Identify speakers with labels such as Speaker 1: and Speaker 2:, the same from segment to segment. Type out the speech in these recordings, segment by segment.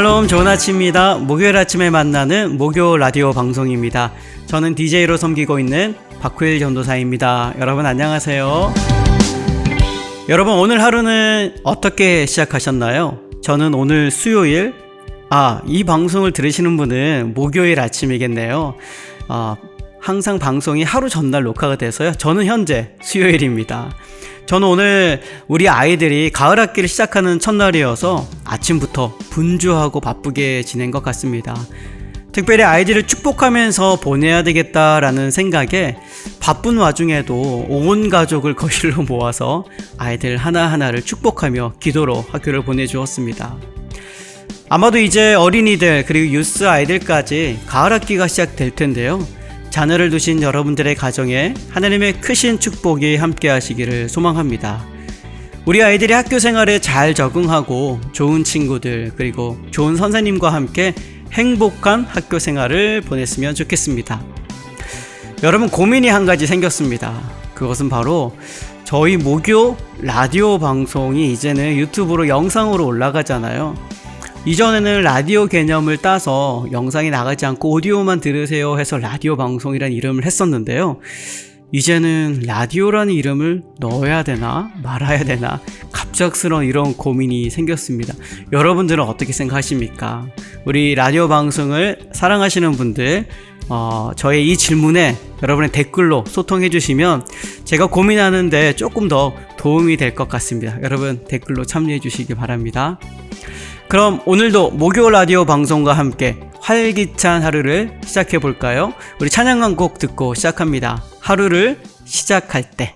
Speaker 1: 샬롬, 좋은 아침입니다. 목요일 아침에 만나는 목요 라디오 방송입니다. 저는 DJ로 섬기고 있는 박후일 전도사입니다. 여러분 안녕하세요. 여러분 오늘 하루는 어떻게 시작하셨나요? 저는 오늘 수요일, 이 방송을 들으시는 분은 목요일 아침이겠네요. 항상 방송이 하루 전날 녹화가 돼서요. 저는 현재 수요일입니다. 저는 오늘 우리 아이들이 가을 학기를 시작하는 첫날이어서 아침부터 분주하고 바쁘게 지낸 것 같습니다. 특별히 아이들을 축복하면서 보내야 되겠다라는 생각에 바쁜 와중에도 온 가족을 거실로 모아서 아이들 하나하나를 축복하며 기도로 학교를 보내주었습니다. 아마도 이제 어린이들 그리고 유스 아이들까지 가을 학기가 시작될 텐데요. 자녀를 두신 여러분들의 가정에 하나님의 크신 축복이 함께 하시기를 소망합니다. 우리 아이들이 학교 생활에 잘 적응하고 좋은 친구들 그리고 좋은 선생님과 함께 행복한 학교 생활을 보냈으면 좋겠습니다. 여러분 고민이 한 가지 생겼습니다. 그것은 바로 저희 목요 라디오 방송이 이제는 유튜브로 영상으로 올라가잖아요. 이전에는 라디오 개념을 따서 영상이 나가지 않고 오디오만 들으세요 해서 라디오 방송이라는 이름을 했었는데요. 이제는 라디오라는 이름을 넣어야 되나 말아야 되나 갑작스러운 이런 고민이 생겼습니다. 여러분들은 어떻게 생각하십니까? 우리 라디오 방송을 사랑하시는 분들 저의 이 질문에 여러분의 댓글로 소통해 주시면 제가 고민하는데 조금 더 도움이 될 것 같습니다. 여러분 댓글로 참여해 주시기 바랍니다. 그럼 오늘도 목요 라디오 방송과 함께 활기찬 하루를 시작해 볼까요? 우리 찬양 한 곡 듣고 시작합니다. 하루를 시작할 때.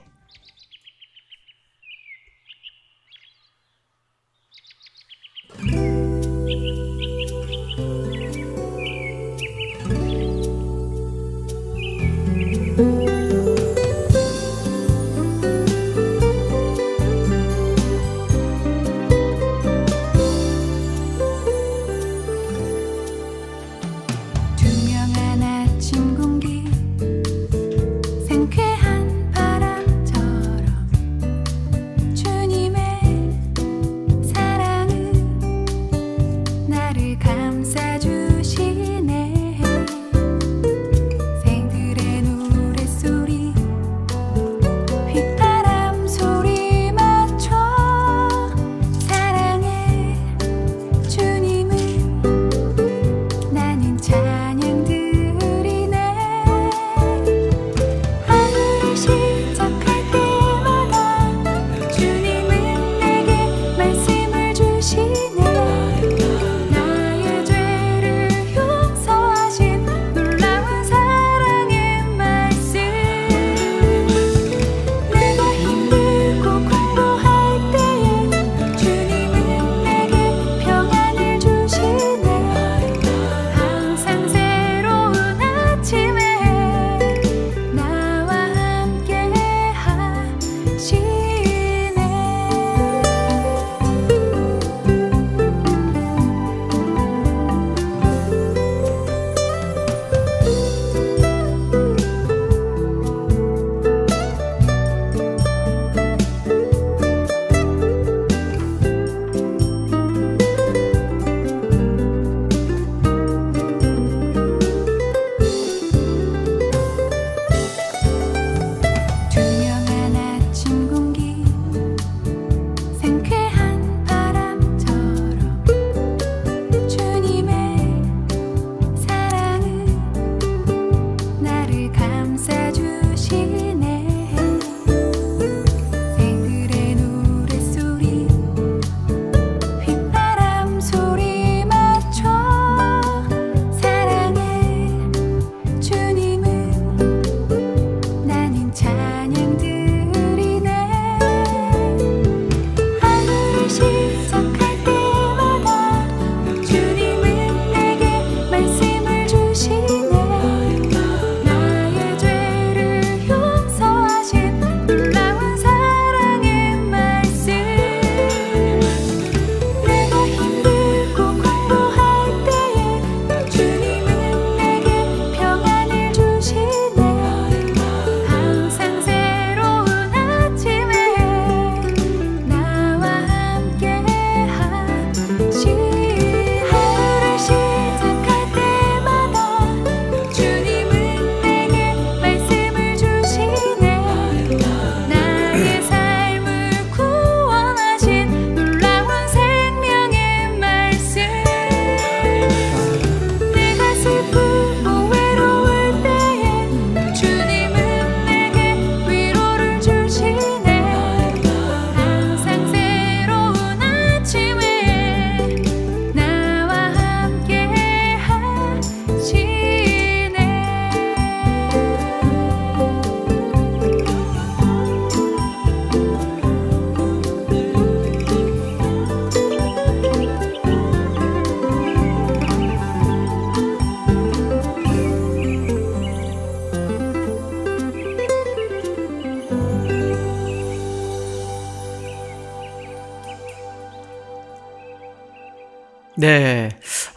Speaker 1: 네.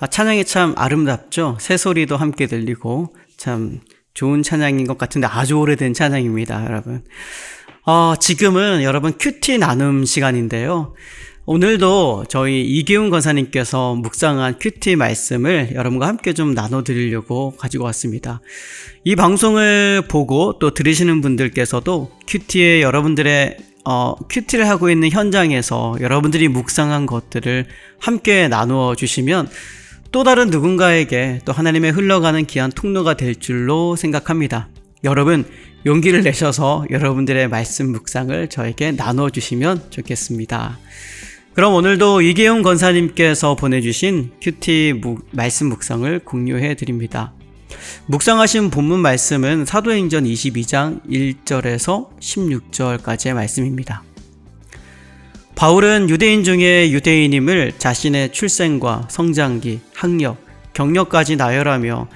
Speaker 1: 찬양이 참 아름답죠? 새소리도 함께 들리고 참 좋은 찬양인 것 같은데 아주 오래된 찬양입니다, 여러분. 지금은 여러분 큐티 나눔 시간인데요. 오늘도 저희 이기훈 권사님께서 묵상한 큐티 말씀을 여러분과 함께 좀 나눠드리려고 가지고 왔습니다. 이 방송을 보고 또 들으시는 분들께서도 큐티에 여러분들의 큐티를 하고 있는 현장에서 여러분들이 묵상한 것들을 함께 나누어 주시면 또 다른 누군가에게 또 하나님의 흘러가는 귀한 통로가 될 줄로 생각합니다. 여러분 용기를 내셔서 여러분들의 말씀 묵상을 저에게 나누어 주시면 좋겠습니다. 그럼 오늘도 이계훈 권사님께서 보내주신 큐티 말씀 묵상을 공유해 드립니다. 묵상하신 본문 말씀은 사도행전 22장 1절에서 16절까지의 말씀입니다. 바울은 유대인 중에 유대인임을 자신의 출생과 성장기, 학력, 경력까지 나열하며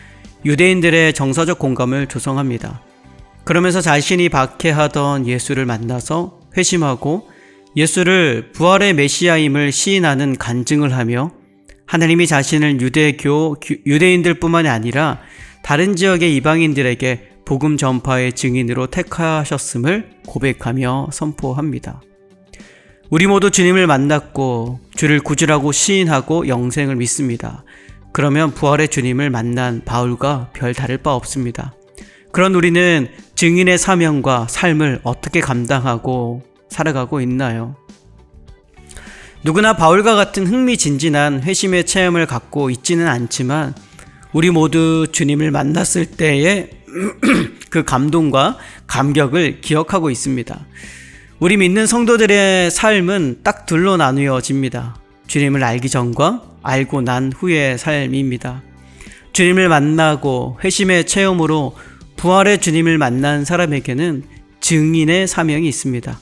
Speaker 1: 유대인들의 정서적 공감을 조성합니다. 그러면서 자신이 박해하던 예수를 만나서 회심하고 예수를 부활의 메시아임을 시인하는 간증을 하며 하나님이 자신을 유대인들 뿐만이 아니라 다른 지역의 이방인들에게 복음 전파의 증인으로 택하셨음을 고백하며 선포합니다. 우리 모두 주님을 만났고 주를 구주라고 시인하고 영생을 믿습니다. 그러면 부활의 주님을 만난 바울과 별 다를 바 없습니다. 그런 우리는 증인의 사명과 삶을 어떻게 감당하고 살아가고 있나요? 누구나 바울과 같은 흥미진진한 회심의 체험을 갖고 있지는 않지만 우리 모두 주님을 만났을 때의 그 감동과 감격을 기억하고 있습니다. 우리 믿는 성도들의 삶은 딱 둘로 나누어집니다. 주님을 알기 전과 알고 난 후의 삶입니다. 주님을 만나고 회심의 체험으로 부활의 주님을 만난 사람에게는 증인의 사명이 있습니다.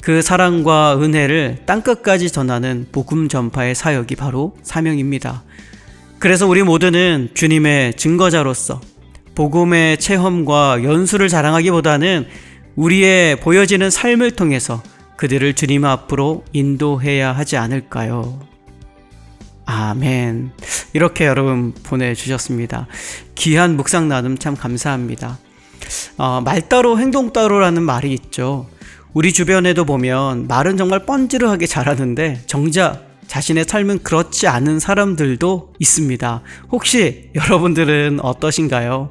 Speaker 1: 그 사랑과 은혜를 땅끝까지 전하는 복음 전파의 사역이 바로 사명입니다. 그래서 우리 모두는 주님의 증거자로서 복음의 체험과 연수를 자랑하기보다는 우리의 보여지는 삶을 통해서 그들을 주님 앞으로 인도해야 하지 않을까요? 아멘. 이렇게 여러분 보내주셨습니다. 귀한 묵상 나눔 참 감사합니다. 말 따로 행동 따로라는 말이 있죠. 우리 주변에도 보면 말은 정말 뻔지르하게 잘하는데 정작 자신의 삶은 그렇지 않은 사람들도 있습니다. 혹시 여러분들은 어떠신가요?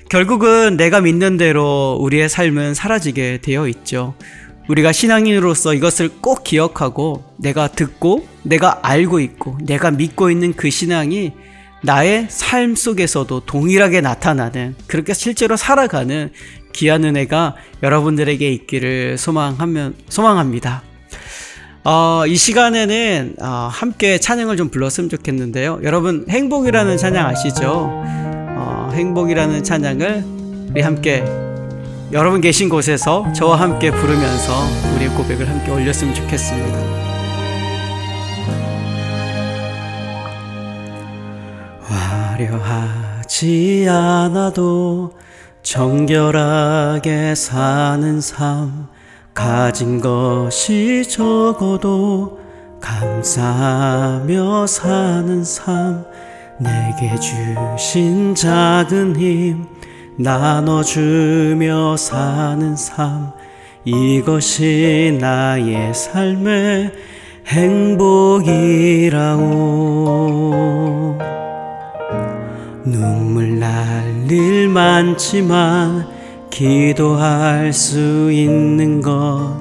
Speaker 1: 결국은 내가 믿는 대로 우리의 삶은 사라지게 되어 있죠. 우리가 신앙인으로서 이것을 꼭 기억하고 내가 듣고 내가 알고 있고 내가 믿고 있는 그 신앙이 나의 삶 속에서도 동일하게 나타나는, 그렇게 실제로 살아가는 귀한 은혜가 여러분들에게 있기를 소망합니다. 이 시간에는 함께 찬양을 좀 불렀으면 좋겠는데요. 여러분 행복이라는 찬양 아시죠? 행복이라는 찬양을 우리 함께 여러분 계신 곳에서 저와 함께 부르면서 우리의 고백을 함께 올렸으면 좋겠습니다. 화려하지 않아도 정결하게 사는 삶, 가진 것이 적어도 감사하며 사는 삶, 내게 주신 작은 힘 나눠주며 사는 삶, 이것이 나의 삶의 행복이라오. 눈물 날 일 많지만 기도할 수 있는 것,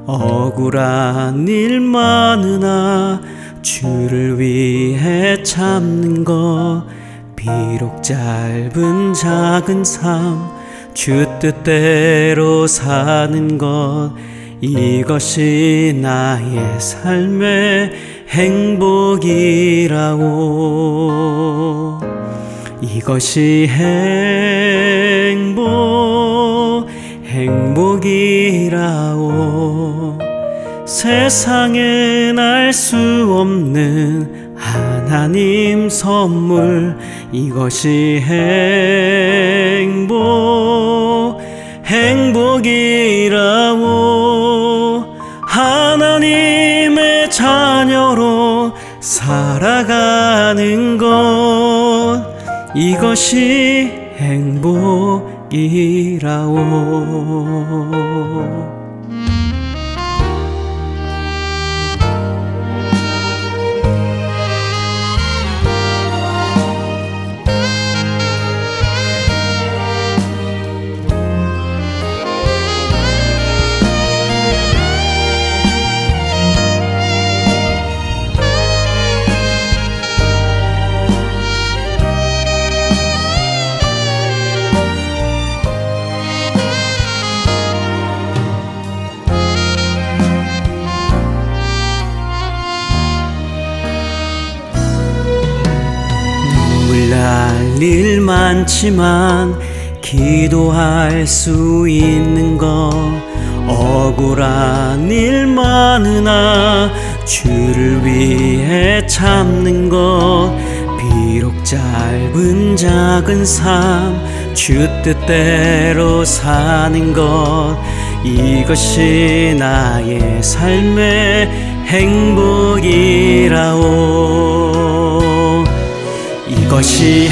Speaker 1: 억울한 일 많으나 주를 위해 참는 것, 비록 짧은 작은 삶 주 뜻대로 사는 것, 이것이 나의 삶의 행복이라고. 이것이 행복이라오. 세상엔 알 수 없는 하나님 선물, 이것이 행복이라오. 하나님의 자녀로 살아가 이것이 행복이라오. 날 일 많지만 기도할 수 있는 것, 억울한 일 많으나 주를 위해 참는 것, 비록 짧은 작은 삶 주 뜻대로 사는 것, 이것이 나의 삶의 행복이라오. 이것이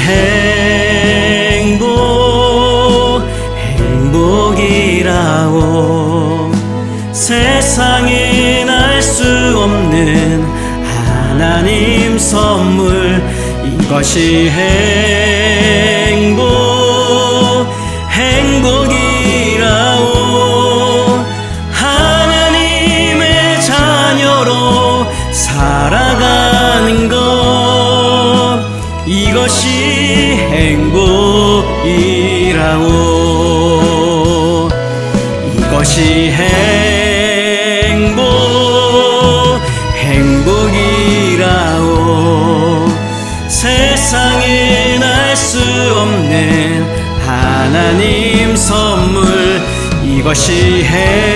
Speaker 1: 행복이라오. 세상엔 알 수 없는 하나님 선물, 이것이 행복이라오. 하나님의 자녀로 살아가는 것, 이것이 행복이라오. 이것이 행복이라오. 세상엔 알 수 없는 하나님 선물, 이것이 행복이라오.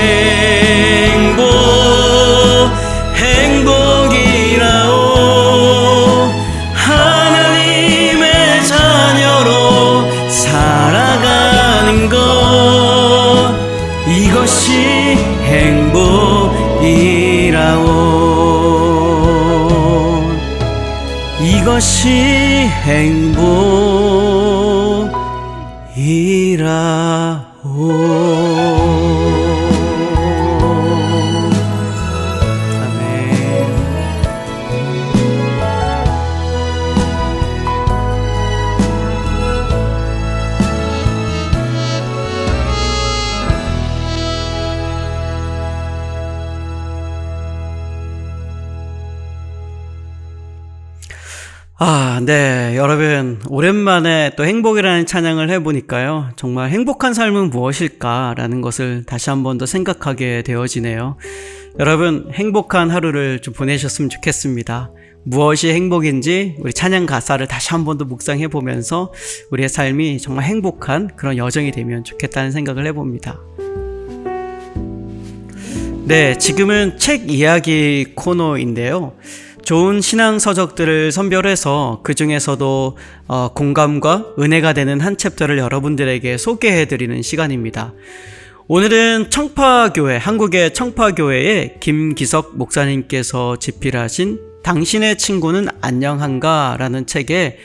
Speaker 1: 하나님의 자녀로 살아가는 것, 이것이 행복이라오. 이것이 행복이라오. 네, 여러분 오랜만에 또 행복이라는 찬양을 해보니까요, 정말 행복한 삶은 무엇일까라는 것을 다시 한 번 더 생각하게 되어지네요. 여러분 행복한 하루를 좀 보내셨으면 좋겠습니다. 무엇이 행복인지 우리 찬양 가사를 다시 한 번 더 묵상해 보면서 우리의 삶이 정말 행복한 그런 여정이 되면 좋겠다는 생각을 해봅니다. 네, 지금은 책 이야기 코너인데요, 좋은 신앙 서적들을 선별해서 그 중에서도 공감과 은혜가 되는 한 챕터를 여러분들에게 소개해드리는 시간입니다. 오늘은 청파교회, 한국의 청파교회의 김기석 목사님께서 집필하신 당신의 친구는 안녕한가? 라는 책의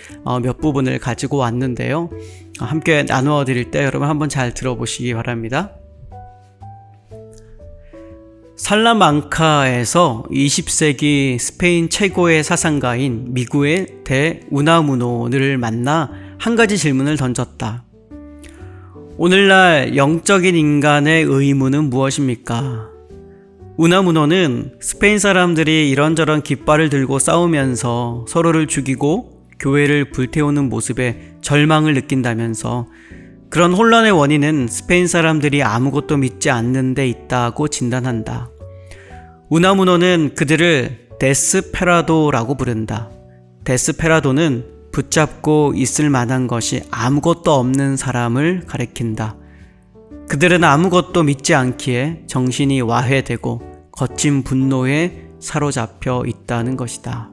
Speaker 1: 몇 부분을 가지고 왔는데요, 함께 나누어 드릴 때 여러분 한번 잘 들어보시기 바랍니다. 살라망카에서 20세기 스페인 최고의 사상가인 미구엘 데 우나무노를 만나 한 가지 질문을 던졌다. 오늘날 영적인 인간의 의무는 무엇입니까? 우나무노는 스페인 사람들이 이런저런 깃발을 들고 싸우면서 서로를 죽이고 교회를 불태우는 모습에 절망을 느낀다면서 그런 혼란의 원인은 스페인 사람들이 아무것도 믿지 않는 데 있다고 진단한다. 우나무노는 그들을 데스페라도라고 부른다. 데스페라도는 붙잡고 있을 만한 것이 아무것도 없는 사람을 가리킨다. 그들은 아무것도 믿지 않기에 정신이 와해되고 거친 분노에 사로잡혀 있다는 것이다.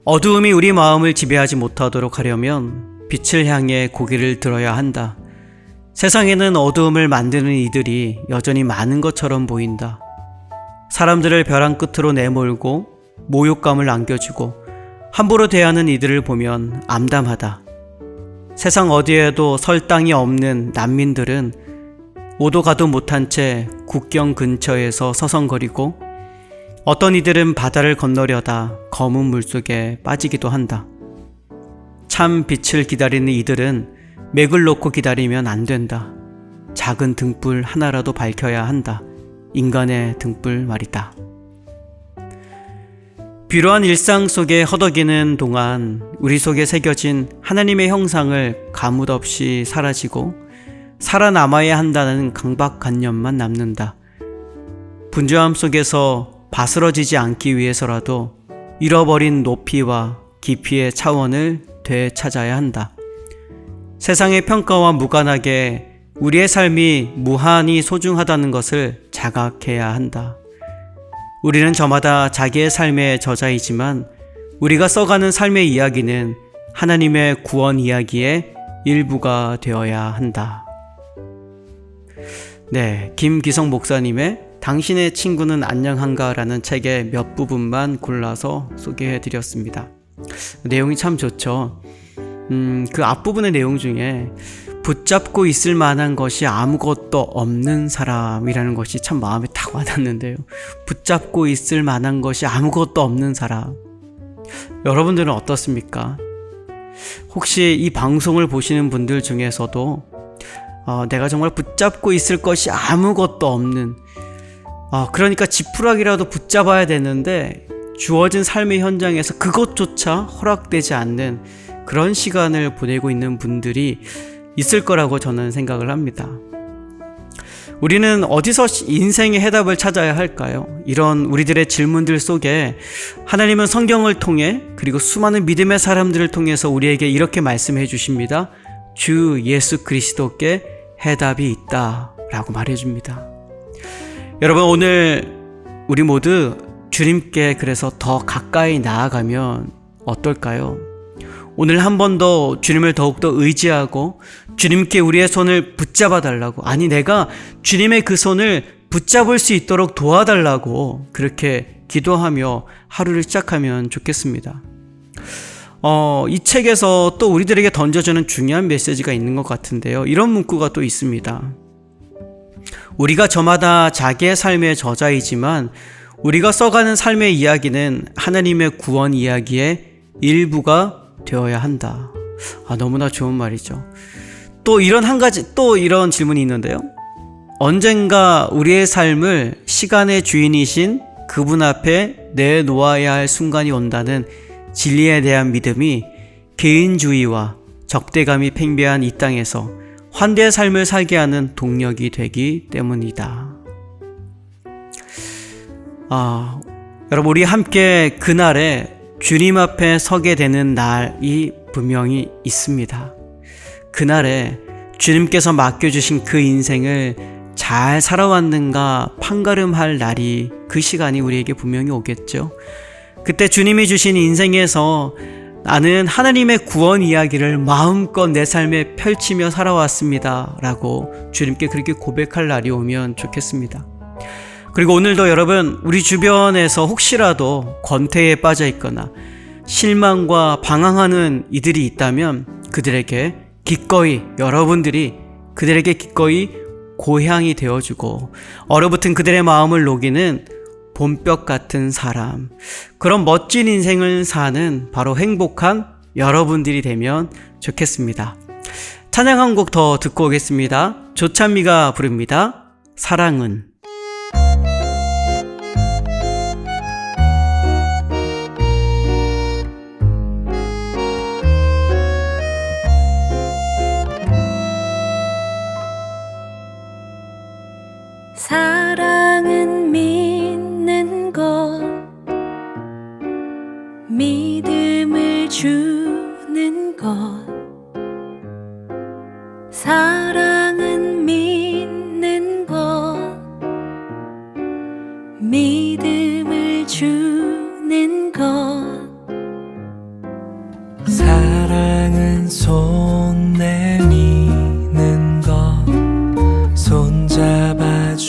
Speaker 1: 어두움이 우리 마음을 지배하지 못하도록 하려면 빛을 향해 고개를 들어야 한다. 세상에는 어두움을 만드는 이들이 여전히 많은 것처럼 보인다. 사람들을 벼랑 끝으로 내몰고 모욕감을 안겨주고 함부로 대하는 이들을 보면 암담하다. 세상 어디에도 설 땅이 없는 난민들은 오도 가도 못한 채 국경 근처에서 서성거리고 어떤 이들은 바다를 건너려다 검은 물속에 빠지기도 한다. 참 빛을 기다리는 이들은 맥을 놓고 기다리면 안 된다. 작은 등불 하나라도 밝혀야 한다. 인간의 등불 말이다. 비로한 일상 속에 허덕이는 동안 우리 속에 새겨진 하나님의 형상을 가뭇없이 사라지고 살아남아야 한다는 강박관념만 남는다. 분주함 속에서 바스러지지 않기 위해서라도 잃어버린 높이와 깊이의 차원을 되찾아야 한다. 세상의 평가와 무관하게 우리의 삶이 무한히 소중하다는 것을 자각해야 한다. 우리는 저마다 자기의 삶의 저자이지만 우리가 써가는 삶의 이야기는 하나님의 구원 이야기의 일부가 되어야 한다. 네, 김기성 목사님의 당신의 친구는 안녕한가 라는 책의 몇 부분만 골라서 소개해 드렸습니다. 내용이 참 좋죠. 그 앞부분의 내용 중에 붙잡고 있을 만한 것이 아무것도 없는 사람이라는 것이 참 마음에 딱 와닿는데요. 붙잡고 있을 만한 것이 아무것도 없는 사람. 여러분들은 어떻습니까? 혹시 이 방송을 보시는 분들 중에서도 내가 정말 붙잡고 있을 것이 아무것도 없는, 그러니까 지푸라기라도 붙잡아야 되는데 주어진 삶의 현장에서 그것조차 허락되지 않는 그런 시간을 보내고 있는 분들이 있을 거라고 저는 생각을 합니다. 우리는 어디서 인생의 해답을 찾아야 할까요? 이런 우리들의 질문들 속에 하나님은 성경을 통해 그리고 수많은 믿음의 사람들을 통해서 우리에게 이렇게 말씀해 주십니다. 주 예수 그리스도께 해답이 있다 라고 말해줍니다. 여러분, 오늘 우리 모두 주님께 그래서 더 가까이 나아가면 어떨까요? 오늘 한 번 더 주님을 더욱더 의지하고 주님께 우리의 손을 붙잡아 달라고, 아니 내가 주님의 그 손을 붙잡을 수 있도록 도와달라고 그렇게 기도하며 하루를 시작하면 좋겠습니다. 이 책에서 또 우리들에게 던져주는 중요한 메시지가 있는 것 같은데요. 이런 문구가 또 있습니다. 우리가 저마다 자기의 삶의 저자이지만 우리가 써가는 삶의 이야기는 하나님의 구원 이야기의 일부가 되어야 한다. 너무나 좋은 말이죠. 또 이런 질문이 있는데요. 언젠가 우리의 삶을 시간의 주인이신 그분 앞에 내놓아야 할 순간이 온다는 진리에 대한 믿음이 개인주의와 적대감이 팽배한 이 땅에서 환대의 삶을 살게 하는 동력이 되기 때문이다. 여러분, 우리 함께 그날에 주님 앞에 서게 되는 날이 분명히 있습니다. 그날에 주님께서 맡겨주신 그 인생을 잘 살아왔는가 판가름할 날이, 그 시간이 우리에게 분명히 오겠죠. 그때 주님이 주신 인생에서 나는 하나님의 구원 이야기를 마음껏 내 삶에 펼치며 살아왔습니다 라고 주님께 그렇게 고백할 날이 오면 좋겠습니다. 그리고 오늘도 여러분, 우리 주변에서 혹시라도 권태에 빠져 있거나 실망과 방황하는 이들이 있다면 그들에게 여러분들이 그들에게 기꺼이 고향이 되어주고 얼어붙은 그들의 마음을 녹이는 봄볕 같은 사람, 그런 멋진 인생을 사는 바로 행복한 여러분들이 되면 좋겠습니다. 찬양 한 곡 더 듣고 오겠습니다. 조찬미가 부릅니다. 사랑은.
Speaker 2: 사랑은 믿는 것, 믿음을 주는 것. 사랑은 믿는 것, 믿음을 주는 것.
Speaker 3: 사랑은 손 내미는 것, 손잡아주는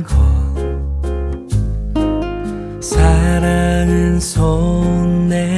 Speaker 3: 것. 사랑은 손 내미는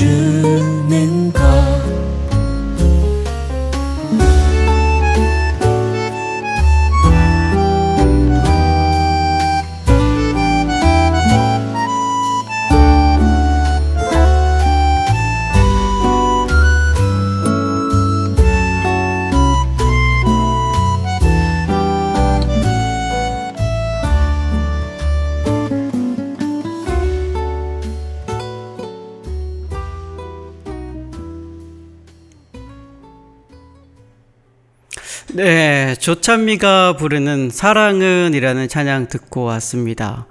Speaker 3: 주는 것
Speaker 1: 네, 조찬미가 부르는 사랑은 이라는 찬양 듣고 왔습니다.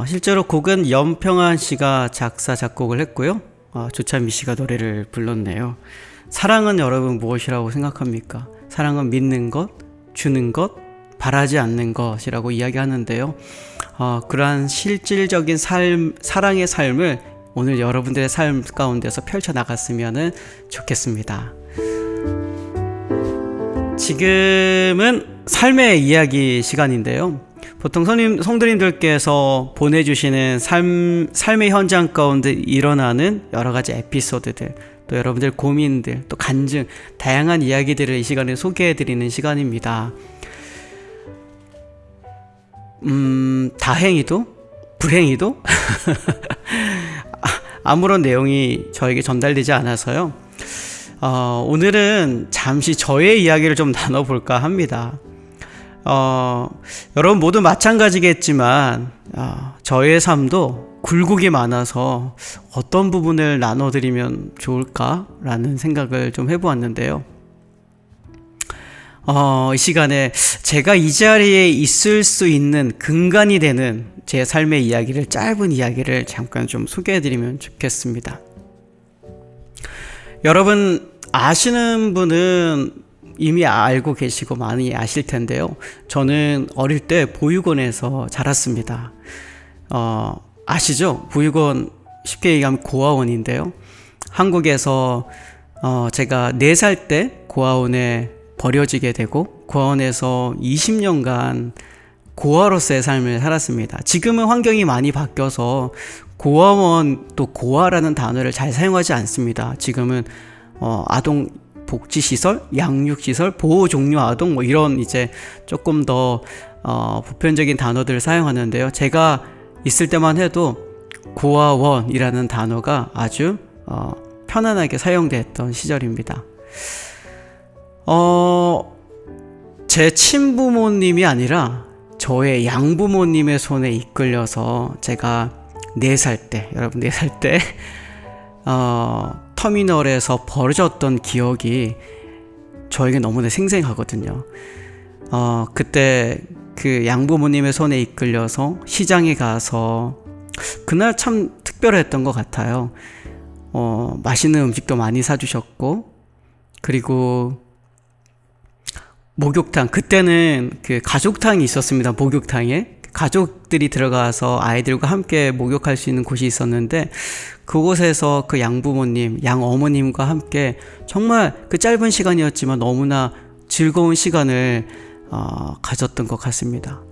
Speaker 1: 실제로 곡은 염평한 씨가 작사, 작곡을 했고요. 조찬미 씨가 노래를 불렀네요. 사랑은 여러분 무엇이라고 생각합니까? 사랑은 믿는 것, 주는 것, 바라지 않는 것이라고 이야기하는데요. 그러한 실질적인 사랑의 삶을 오늘 여러분들의 삶 가운데서 펼쳐나갔으면 좋겠습니다. 지금은 삶의 이야기 시간인데요. 보통 성도님들께서 보내주시는 삶의 현장 가운데 일어나는 여러 가지 에피소드들, 또 여러분들 고민들, 또 간증, 다양한 이야기들을 이 시간에 소개해드리는 시간입니다. 다행히도, 불행히도 아무런 내용이 저에게 전달되지 않아서요. 오늘은 잠시 저의 이야기를 좀 나눠볼까 합니다. 여러분 모두 마찬가지겠지만 저의 삶도 굴곡이 많아서 어떤 부분을 나눠드리면 좋을까라는 생각을 좀 해보았는데요. 이 시간에 제가 이 자리에 있을 수 있는 근간이 되는 제 삶의 이야기를, 짧은 이야기를 잠깐 좀 소개해드리면 좋겠습니다. 여러분 아시는 분은 이미 알고 계시고 많이 아실 텐데요. 저는 어릴 때 보육원에서 자랐습니다. 아시죠? 보육원 쉽게 얘기하면 고아원인데요. 한국에서 제가 4살 때 고아원에 버려지게 되고 고아원에서 20년간 고아로서의 삶을 살았습니다. 지금은 환경이 많이 바뀌어서 고아원 또 고아라는 단어를 잘 사용하지 않습니다. 지금은 아동 복지시설, 양육시설, 보호종료 아동 뭐 이런 이제 조금 더 보편적인 단어들을 사용하는데요. 제가 있을 때만 해도 고아원이라는 단어가 아주 편안하게 사용됐던 시절입니다. 제 친부모님이 아니라 저의 양부모님의 손에 이끌려서 제가 4살 때, 여러분 4살 때 터미널에서 벌어졌던 기억이 저에게 너무나 생생하거든요. 그때 그 양부모님의 손에 이끌려서 시장에 가서 그날 참 특별했던 것 같아요. 맛있는 음식도 많이 사주셨고, 그리고 목욕탕, 그때는 그 가족탕이 있었습니다. 목욕탕에 가족들이 들어가서 아이들과 함께 목욕할 수 있는 곳이 있었는데, 그곳에서 그 양부모님, 양어머님과 함께 정말 그 짧은 시간이었지만 너무나 즐거운 시간을 가졌던 것 같습니다.